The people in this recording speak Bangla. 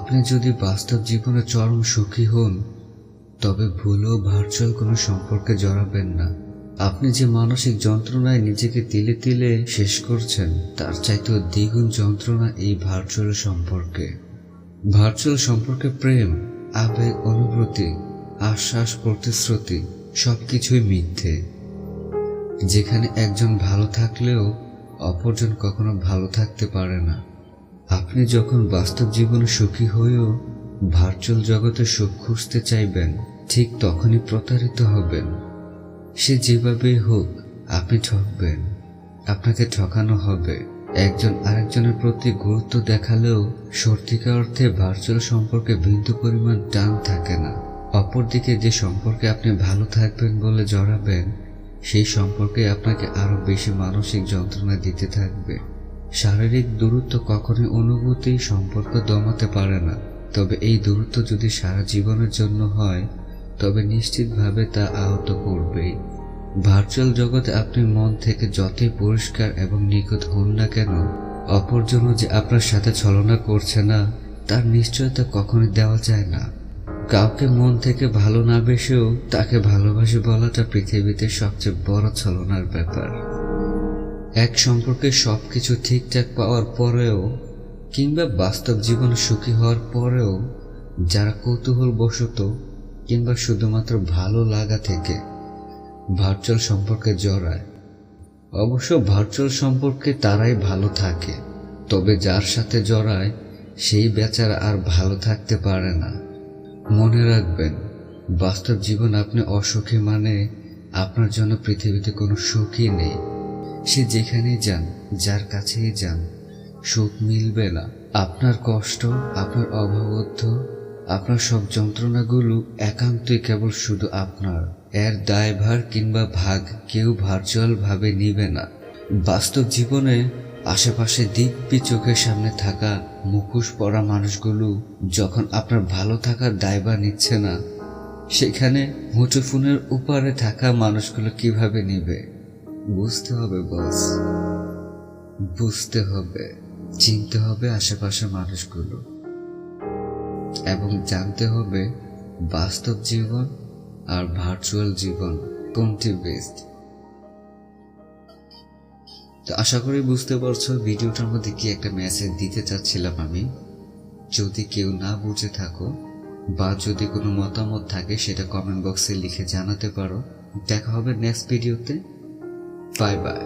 আপনি যদি বাস্তব জীবনে চরম সুখী হন, তবে ভুলেও ভার্চুয়াল কোনো সম্পর্কে জড়াবেন না। আপনি যে মানসিক যন্ত্রণায় নিজেকে তিলে তিলে শেষ করছেন, তার চাইতেও দ্বিগুণ যন্ত্রণা এই ভার্চুয়াল সম্পর্কে। ভার্চুয়াল সম্পর্কে প্রেম, আবেগ, অনুভূতি, আশ্বাস, প্রতিশ্রুতি সবকিছুই মিথ্যে। যেখানে একজন ভালো থাকলেও অপরজন কখনো ভালো থাকতে পারে না। আপনি যখন বাস্তব জীবনে সুখী হয়েও ভার্চুয়াল জগতে সুখ খুঁজতে চাইবেন, ঠিক তখনই প্রতারিত হবেন। সে যেভাবেই হোক আপনি ঠকবেন, আপনাকে ঠকানো হবে। একজন আরেকজনের প্রতি গুরুত্ব দেখালেও সত্যিকার অর্থে ভার্চুয়াল সম্পর্কে বিন্দু পরিমাণ টান থাকে না। অপরদিকে যে সম্পর্কে আপনি ভালো থাকবেন বলে জড়াবেন, সেই সম্পর্কে আপনাকে আরো বেশি মানসিক যন্ত্রণা দিতে থাকবে। শারীরিক দূরত্ব কখনোই অনুভূতি সম্পর্ক দমাতে পারে না, তবে এই দূরত্ব যদি সারা জীবনের জন্য হয়, তবে নিশ্চিতভাবে তা আহত করবেই। ভার্চুয়াল জগতে আপনি মন থেকে যতই পরিষ্কার এবং নিখুঁত হন না কেন, অপরজনও যে আপনার সাথে ছলনা করছে না, তার নিশ্চয়তা কখনোই দেওয়া যায় না। কাউকে মন থেকে ভালো না বেসেও তাকে ভালোবাসি বলাটা পৃথিবীতে সবচেয়ে বড় ছলনার ব্যাপার। এক সম্পর্কে সবকিছু ঠিকঠাক পাওয়ার পরেও কিংবা বাস্তব জীবনে সুখী হওয়ার পরেও যারা কৌতূহলবশত কিংবা শুধুমাত্র ভালো লাগা থেকে ভার্চুয়াল সম্পর্কে জড়ায়, অবশ্য ভার্চুয়াল সম্পর্কে তারাই ভালো থাকে, তবে যার সাথে জড়ায় সেই বেচারা আর ভালো থাকতে পারে না। মনে রাখবেন, বাস্তব জীবন আপনি অসুখী মানে আপনার জন্য পৃথিবীতে কোনো সুখই নেই। সে যেখানেই যান, যার কাছেই যান, সুখ মিলবে না। আপনার কষ্ট, আপনার অভাববোধ, আপনার সব যন্ত্রণাগুলো একান্তই কেবল শুধু আপনার। এর দায়ভার কিংবা ভাগ কেউ ভার্চুয়াল ভাবে নিবে না। বাস্তব জীবনে আশেপাশে দিব্যি চোখের সামনে থাকা মুখোশ পরা মানুষগুলো যখন আপনার ভালো থাকার দায়ভার নিচ্ছে না, সেখানে মুঠোফোনের উপরে থাকা মানুষগুলো কিভাবে নিবে? বুঝতে হবে বস, বুঝতে হবে, চিনতে হবে আশেপাশের মানুষগুলো এবং জানতে হবে বাস্তব জীবন আর ভার্চুয়াল জীবন কোনটি বেস্ট। তো আশা করি বুঝতে পারছো ভিডিওটার মধ্যে কি একটা মেসেজ দিতে চাচ্ছিলাম আমি। যদি কেউ না বুঝে থাকো বা যদি কোনো মতামত থাকে, সেটা কমেন্ট বক্সে লিখে জানাতে পারো। দেখা হবে নেক্সট ভিডিওতে। Bye bye.